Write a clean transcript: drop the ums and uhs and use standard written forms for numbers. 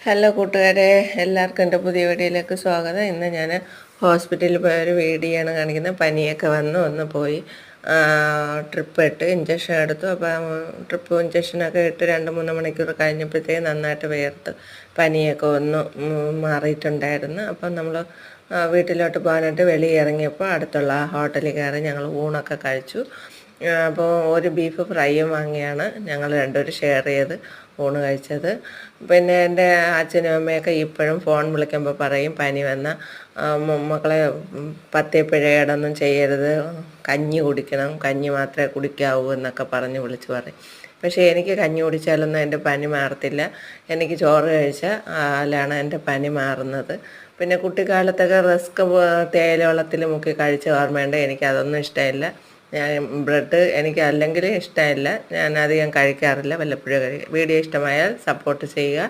Hello കൂട്ടുകാരെ, എല്ലാവർക്കും എൻ്റെ പുതിയ വീഡിയോയിലേക്ക് സ്വാഗതം. ഇന്ന് ഞാൻ ഹോസ്പിറ്റലിൽ പോയൊരു വീഡിയോ ആണ് കാണിക്കുന്നത്. പനിയൊക്കെ ഒന്ന് പോയി ട്രിപ്പ് ഇട്ട് ഇഞ്ചക്ഷൻ എടുത്തു. അപ്പോൾ ഇഞ്ചക്ഷനൊക്കെ ഇട്ട് 2-3 മണിക്കൂർ കഴിഞ്ഞപ്പോഴത്തേക്ക് നന്നായിട്ട് വിയർത്ത് പനിയൊക്കെ ഒന്ന് മാറിയിട്ടുണ്ടായിരുന്നു. അപ്പം നമ്മൾ വീട്ടിലോട്ട് പോകാനായിട്ട് വെളിയിൽ ഇറങ്ങിയപ്പോൾ അടുത്തുള്ള ഹോട്ടലിൽ കയറി ഞങ്ങൾ ഊണൊക്കെ കഴിച്ചു. അപ്പോൾ ഒരു ബീഫ് ഫ്രൈയും വാങ്ങിയാണ് ഞങ്ങൾ രണ്ടുപേരും ഷെയർ ചെയ്ത് ഊണ് കഴിച്ചത്. പിന്നെ എൻ്റെ അച്ഛനും അമ്മയൊക്കെ ഇപ്പോഴും ഫോൺ വിളിക്കുമ്പോൾ പറയും, പനി വന്ന മക്കളെ പത്തിയപ്പിഴയൊന്നും ചെയ്യരുത്, കഞ്ഞി കുടിക്കണം, കഞ്ഞി മാത്രമേ കുടിക്കാവൂ എന്നൊക്കെ പറഞ്ഞ് വിളിച്ച് പറയും. പക്ഷേ എനിക്ക് കഞ്ഞി കുടിച്ചാലൊന്നും എൻ്റെ പനി മാറത്തില്ല. എനിക്ക് ചോറ് കഴിച്ചാലാണ് എൻ്റെ പനി മാറുന്നത്. പിന്നെ കുട്ടിക്കാലത്തൊക്കെ റസ്ക് തേയില വെള്ളത്തിൽ മുക്കി കഴിച്ച ഓർമ്മയുണ്ട്. എനിക്കതൊന്നും ഇഷ്ടമില്ല. ബ്രെഡ് എനിക്ക് അല്ലെങ്കിൽ ഇഷ്ടമില്ല. ഞാൻ അധികം കഴിക്കാറില്ല, വല്ലപ്പോഴും കഴിക്കും. വീഡിയോ ഇഷ്ടമായാൽ സപ്പോർട്ട് ചെയ്യുക.